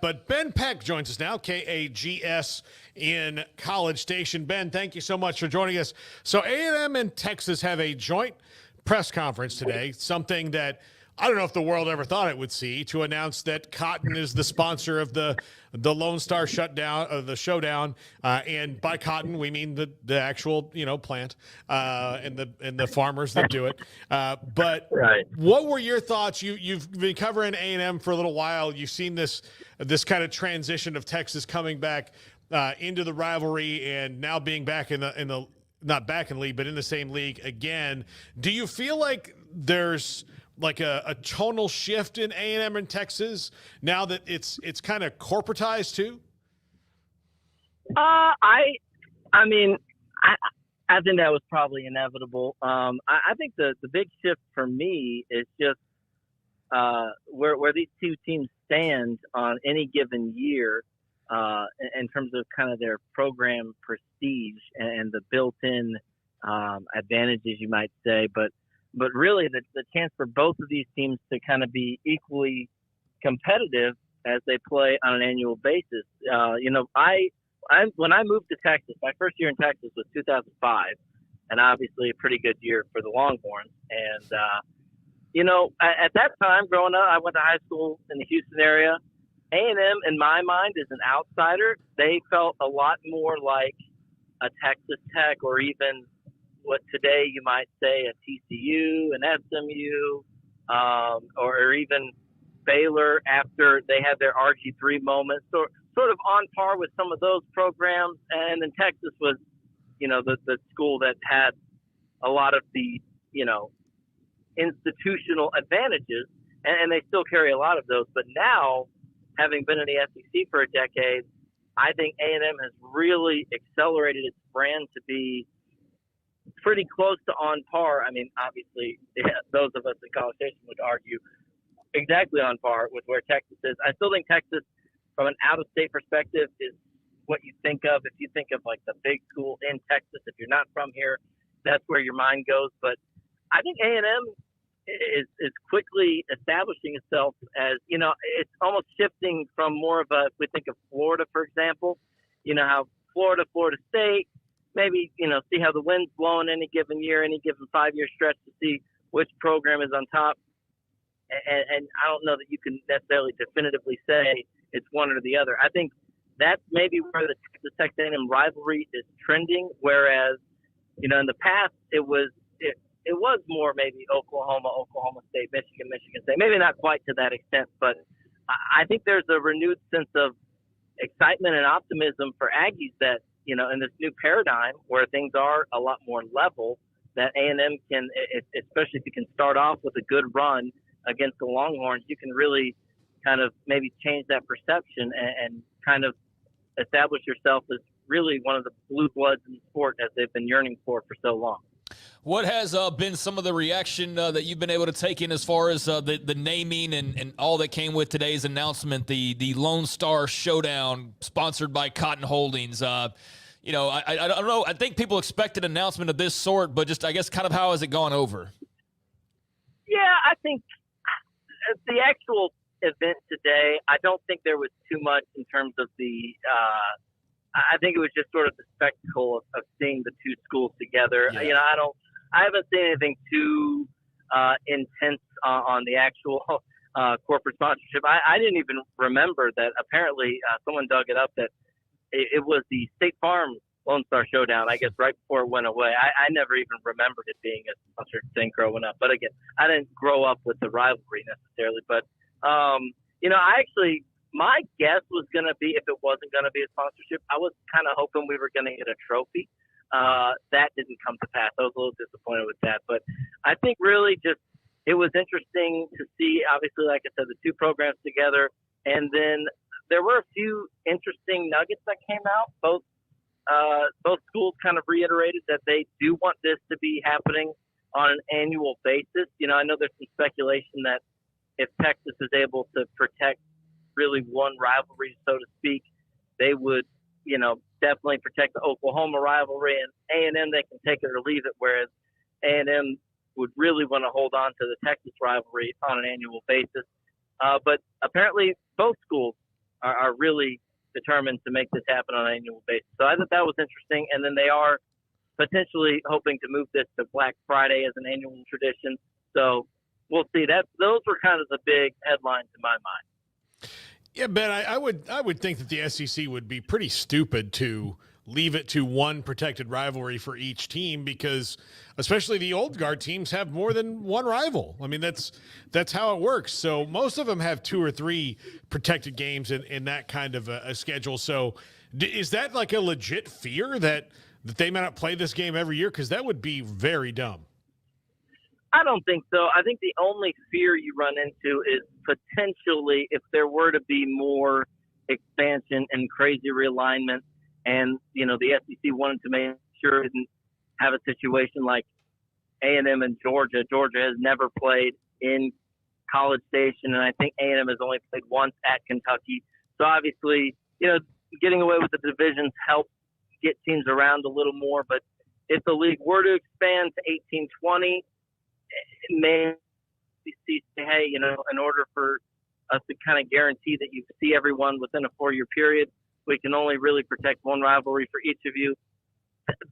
But Ben Peck joins us now, KAGS in College Station. Ben, thank you so much for joining us. So A&M and Texas have a joint press conference today, something that I don't know if the world ever thought it would see, to announce that Cotton is the sponsor of the Lone Star Shutdown, of the Showdown, and by Cotton we mean the actual plant and the farmers that do it. But Right. What were your thoughts? You've been covering A&M for a little while. You've seen this kind of transition of Texas coming back into the rivalry and now being back in the not back in the league, but in the same league again. Do you feel like there's like a tonal shift in A&M and Texas now that it's kind of corporatized too? I think that was probably inevitable. I think the big shift for me is just where these two teams stand on any given year in terms of kind of their program prestige and the built-in advantages, you might say, but really the chance for both of these teams to kind of be equally competitive as they play on an annual basis. When I moved to Texas, my first year in Texas was 2005, and obviously a pretty good year for the Longhorns. And, at that time growing up, I went to high school in the Houston area. A&M, in my mind, is an outsider. They felt a lot more like a Texas Tech or even what today you might say a TCU, an SMU, or even Baylor after they had their RG3 moments, so sort of on par with some of those programs. And then Texas was, the school that had a lot of the, institutional advantages, and they still carry a lot of those. But now, having been in the SEC for a decade, I think A&M has really accelerated its brand to be pretty close to on par. I mean, obviously, those of us in College Station would argue exactly on par with where Texas is. I still think Texas, from an out-of-state perspective, is what you think of. If you think of, like, the big school in Texas, if you're not from here, that's where your mind goes. But I think A&M is quickly establishing itself as, it's almost shifting from more of if we think of Florida, for example, how Florida State, maybe, see how the wind's blowing any given year, any given 5-year stretch to see which program is on top. And I don't know that you can necessarily definitively say it's one or the other. I think that's maybe where the Texas-A&M rivalry is trending, whereas, in the past it was more maybe Oklahoma State, Michigan State, maybe not quite to that extent, but I think there's a renewed sense of excitement and optimism for Aggies that, in this new paradigm where things are a lot more level, that A&M can, especially if you can start off with a good run against the Longhorns, you can really kind of maybe change that perception and kind of establish yourself as really one of the blue bloods in the sport as they've been yearning for so long. What has been some of the reaction that you've been able to take in as far as the naming and all that came with today's announcement, the Lone Star Showdown sponsored by Cotton Holdings? I don't know. I think people expected an announcement of this sort, but just, I guess, kind of how has it gone over? Yeah, I think the actual event today, I don't think there was too much in terms of I think it was just sort of the spectacle of seeing the two schools together. Yeah. I haven't seen anything too intense on the actual corporate sponsorship. I didn't even remember that apparently someone dug it up that it was the State Farm Lone Star Showdown, I guess, right before it went away. I never even remembered it being a sponsored thing growing up. But again, I didn't grow up with the rivalry necessarily. But, my guess was going to be, if it wasn't going to be a sponsorship, I was kind of hoping we were going to get a trophy. That didn't come to pass. I was a little disappointed with that. But I think really just it was interesting to see, obviously, like I said, the two programs together. And then there were a few interesting nuggets that came out. Both schools kind of reiterated that they do want this to be happening on an annual basis. I know there's some speculation that if Texas is able to protect really one rivalry, so to speak, they would, definitely protect the Oklahoma rivalry, and A&M, they can take it or leave it, whereas A&M would really want to hold on to the Texas rivalry on an annual basis. But apparently both schools are really determined to make this happen on an annual basis. So I thought that was interesting. And then they are potentially hoping to move this to Black Friday as an annual tradition. So we'll see. Those were kind of the big headlines in my mind. Yeah, Ben, I would think that the SEC would be pretty stupid to leave it to one protected rivalry for each team, because especially the old guard teams have more than one rival. I mean, that's how it works. So most of them have 2 or 3 protected games in that kind of a schedule. So is that like a legit fear that they may not play this game every year? Because that would be very dumb. I don't think so. I think the only fear you run into is potentially if there were to be more expansion and crazy realignment, and the SEC wanted to make sure it didn't have a situation like A&M and Georgia. Georgia has never played in College Station, and I think A&M has only played once at Kentucky. So obviously, getting away with the divisions helps get teams around a little more. But if the league were to expand to 18-20, may say, hey, in order for us to kind of guarantee that you see everyone within a 4-year period, we can only really protect one rivalry for each of you.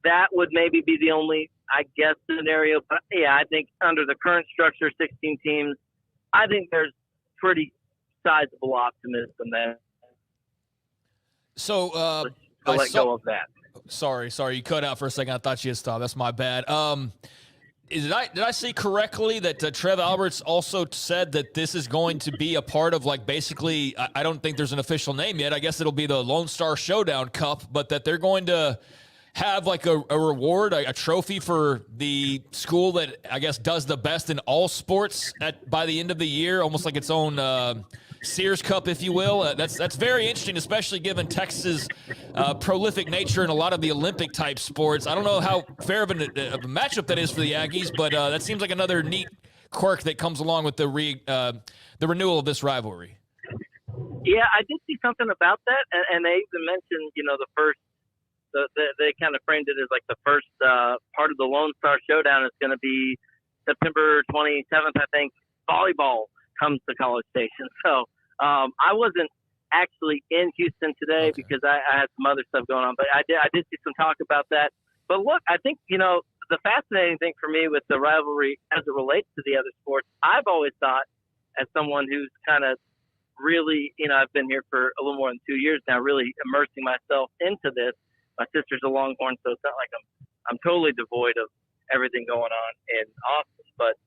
That would maybe be the only, I guess, scenario. But yeah, I think under the current structure, 16 teams, I think there's pretty sizable optimism there. So let go of that. Sorry, you cut out for a second. I thought you had stopped. That's my bad. Did I see correctly that Trev Alberts also said that this is going to be a part of, like, basically, I don't think there's an official name yet. I guess it'll be the Lone Star Showdown Cup, but that they're going to have like a reward, a trophy for the school that I guess does the best in all sports by the end of the year, almost like its own Sears Cup, if you will. That's very interesting, especially given Texas' prolific nature in a lot of the Olympic type sports. I don't know how fair of a matchup that is for the Aggies, but that seems like another neat quirk that comes along with the renewal of this rivalry. Yeah, I did see something about that, and they even mentioned, the first. They kind of framed it as like the first part of the Lone Star Showdown is going to be September 27th, I think. Volleyball comes to College Station. So I wasn't actually in Houston today because I had some other stuff going on, but I did see some talk about that. But look, I think, the fascinating thing for me with the rivalry as it relates to the other sports, I've always thought, as someone who's kind of really, I've been here for a little more than 2 years now, really immersing myself into this. My sister's a Longhorn, so it's not like I'm totally devoid of everything going on in Austin. But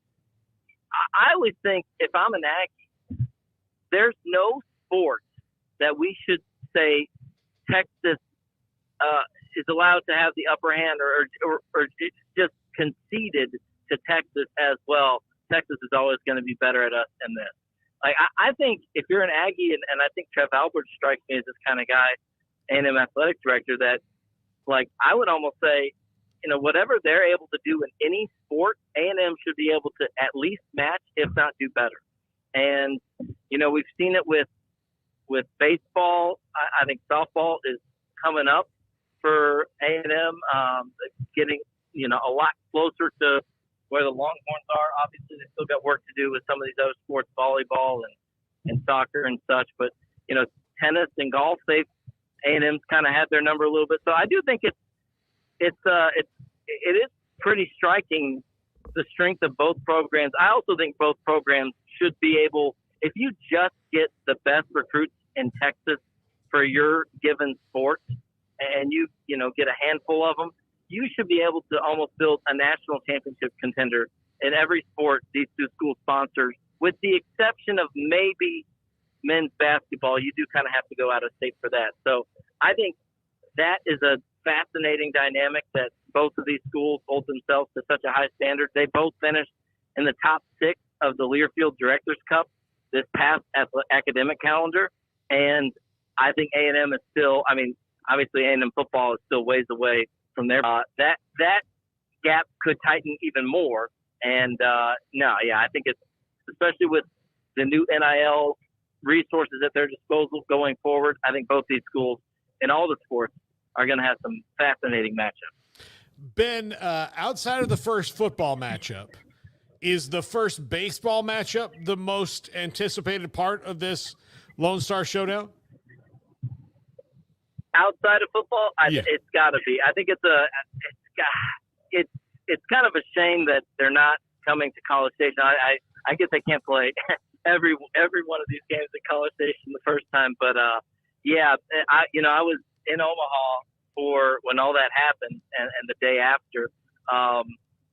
I always think if I'm an Aggie, there's no sport that we should say Texas is allowed to have the upper hand or it's just conceded to Texas as well. Texas is always going to be better at us than this. Like I think if you're an Aggie, and I think Trev Alberts strikes me as this kind of guy, A&M athletic director, that like I would almost say, whatever they're able to do in any sport, A&M should be able to at least match, if not do better. And we've seen it with baseball. I think softball is coming up for A&M, getting a lot closer to where the Longhorns are. Obviously, they still got work to do with some of these other sports, volleyball and soccer and such. But tennis and golf, A&M's kind of had their number a little bit. So I do think it is pretty striking, the strength of both programs. I also think both programs should be able, if you just get the best recruits in Texas for your given sport and you get a handful of them, you should be able to almost build a national championship contender in every sport these two schools sponsors, with the exception of maybe men's basketball. You do kind of have to go out of state for that. So I think that is a fascinating dynamic that both of these schools hold themselves to such a high standard. They both finished in the top 6 of the Learfield Directors Cup this past academic calendar. And I think A&M is still, obviously A&M football is still ways away from there. That gap could tighten even more. And I think it's, especially with the new NIL resources at their disposal going forward, I think both these schools in all the sports are going to have some fascinating matchups. Ben, outside of the first football matchup, is the first baseball matchup the most anticipated part of this Lone Star Showdown? outside of football, it's got to be. I think it's kind of a shame that they're not coming to College Station. I guess they can't play every one of these games at College Station the first time, but I was in Omaha for when all that happened and the day after.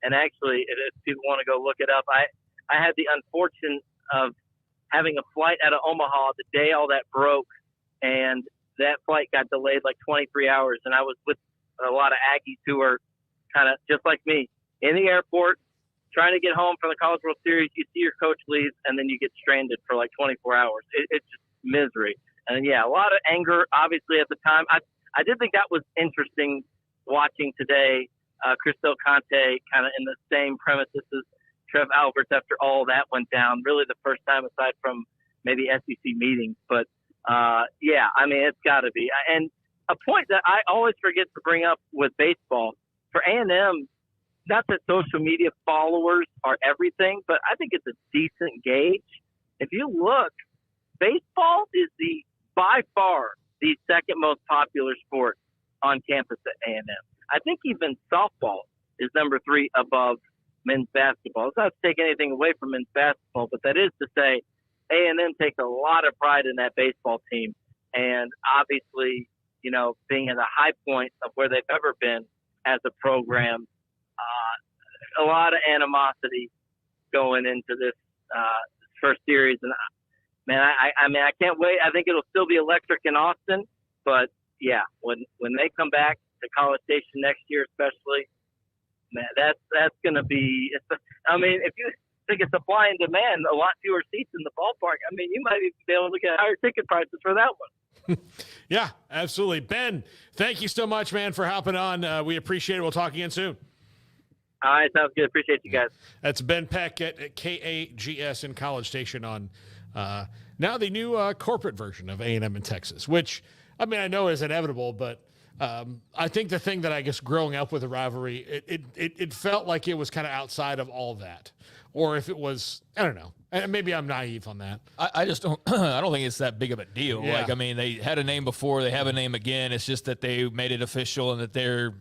And actually, if people want to go look it up, I had the unfortune of having a flight out of Omaha the day all that broke, and that flight got delayed like 23 hours. And I was with a lot of Aggies who are kind of just like me in the airport, trying to get home from the College World Series. You see your coach leave, and then you get stranded for like 24 hours. It's just misery. And yeah, a lot of anger, obviously, at the time. I did think that was interesting watching today. Cristel Conte kind of in the same premises as Trev Alberts after all that went down. Really the first time aside from maybe SEC meetings. But, it's got to be. And a point that I always forget to bring up with baseball, for A&M, not that social media followers are everything, but I think it's a decent gauge. If you look, baseball is by far the second most popular sport on campus at A&M. I think even softball is number 3 above men's basketball. It's not to take anything away from men's basketball, but that is to say A&M takes a lot of pride in that baseball team. And obviously, being at the high point of where they've ever been as a program, a lot of animosity going into this first series. And man, I can't wait. I think it'll still be electric in Austin, but yeah, when they come back to College Station next year, especially, man, that's going to be. If you think it's supply and demand, a lot fewer seats in the ballpark. You might even be able to get higher ticket prices for that one. Yeah, absolutely. Ben, thank you so much, man, for hopping on. We appreciate it. We'll talk again soon. All right, sounds good. Appreciate you guys. That's Ben Peck at KAGS in College Station on now the new corporate version of A&M in Texas, which, I know is inevitable, but I think the thing that I guess growing up with the rivalry, it felt like it was kind of outside of all that. Or if it was, I don't know. Maybe I'm naive on that. I just don't. I don't think it's that big of a deal. Yeah. They had a name before, they have a name again. It's just that they made it official and that they're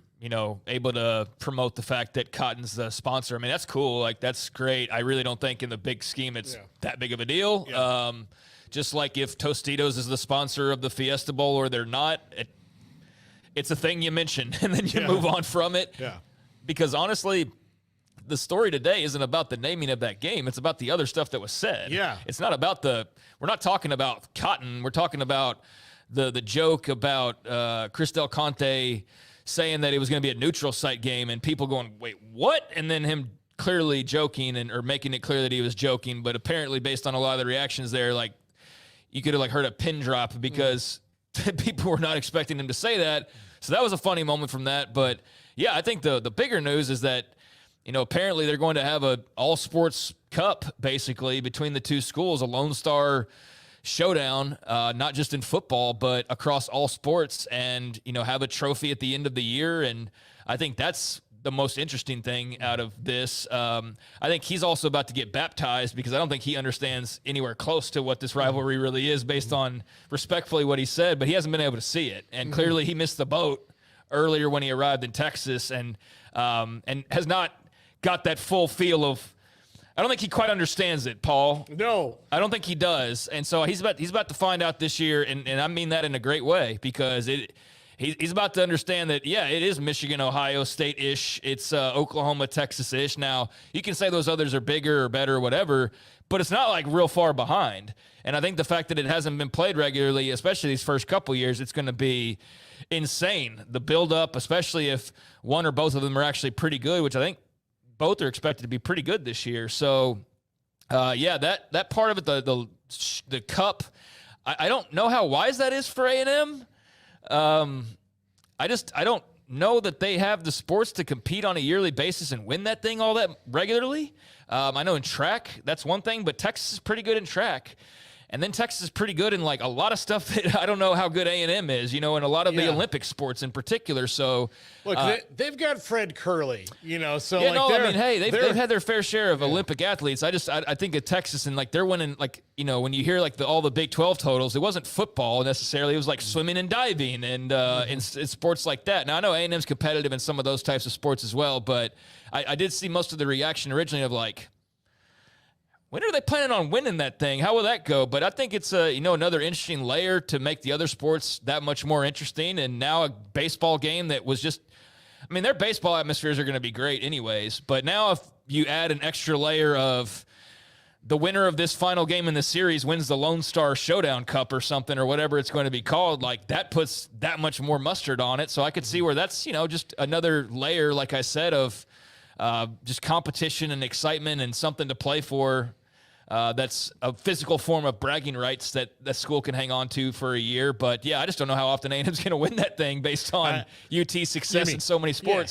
able to promote the fact that Cotton's the sponsor. That's cool. That's great. I really don't think in the big scheme it's that big of a deal. Yeah. Just like if Tostitos is the sponsor of the Fiesta Bowl or they're not, it's a thing you mention and then you move on from it. Yeah. Because honestly, the story today isn't about the naming of that game. It's about the other stuff that was said. Yeah. It's not about we're not talking about Cotton. We're talking about the joke about Cristel Conte saying that it was going to be a neutral site game and people going, wait, what? And then him clearly joking or making it clear that he was joking. But apparently based on a lot of the reactions there, you could have heard a pin drop because people were not expecting him to say that. So that was a funny moment from that. But yeah, I think the bigger news is that, apparently they're going to have a all sports cup basically between the two schools, a Lone Star Showdown, not just in football, but across all sports, and, have a trophy at the end of the year. And I think that's the most interesting thing out of this. I think he's also about to get baptized because I don't think he understands anywhere close to what this rivalry really is based on respectfully what he said, but he hasn't been able to see it. And clearly he missed the boat earlier when he arrived in Texas and has not got that full feel of, I don't think he quite understands it, Paul. No. I don't think he does. And so he's about to find out this year, and I mean that in a great way, because he's about to understand that, it is Michigan, Ohio State-ish. It's Oklahoma, Texas-ish. Now, you can say those others are bigger or better or whatever, but it's not real far behind. And I think the fact that it hasn't been played regularly, especially these first couple years, it's going to be insane. The build-up, especially if one or both of them are actually pretty good, which I think both are expected to be pretty good this year. So, that part of it, the cup, I don't know how wise that is for A&M. I don't know that they have the sports to compete on a yearly basis and win that thing all that regularly. I know in track, that's one thing, but Texas is pretty good in track. And then Texas is pretty good in like a lot of stuff that I don't know how good A&M is, you know, and a lot of the Olympic sports in particular. So look, they've got Fred Curley, you know, so yeah, like no, I mean, hey, they've had their fair share of Olympic athletes. I think of Texas and like they're winning, like, you know, when you hear like all the Big 12 totals, it wasn't football necessarily. It was like swimming and diving and in sports like that. Now I know A&M's competitive in some of those types of sports as well, but I did see most of the reaction originally of like, when are they planning on winning that thing? How will that go? But I think it's another interesting layer to make the other sports that much more interesting. And now a baseball game that was just, I mean, their baseball atmospheres are going to be great anyways. But now if you add an extra layer of the winner of this final game in the series wins the Lone Star Showdown Cup or something or whatever it's going to be called, like that puts that much more mustard on it. So I could see where that's, just another layer, like I said, of just competition and excitement and something to play for. That's a physical form of bragging rights that the school can hang on to for a year. But, yeah, I just don't know how often A&M's going to win that thing based on UT's success in so many sports.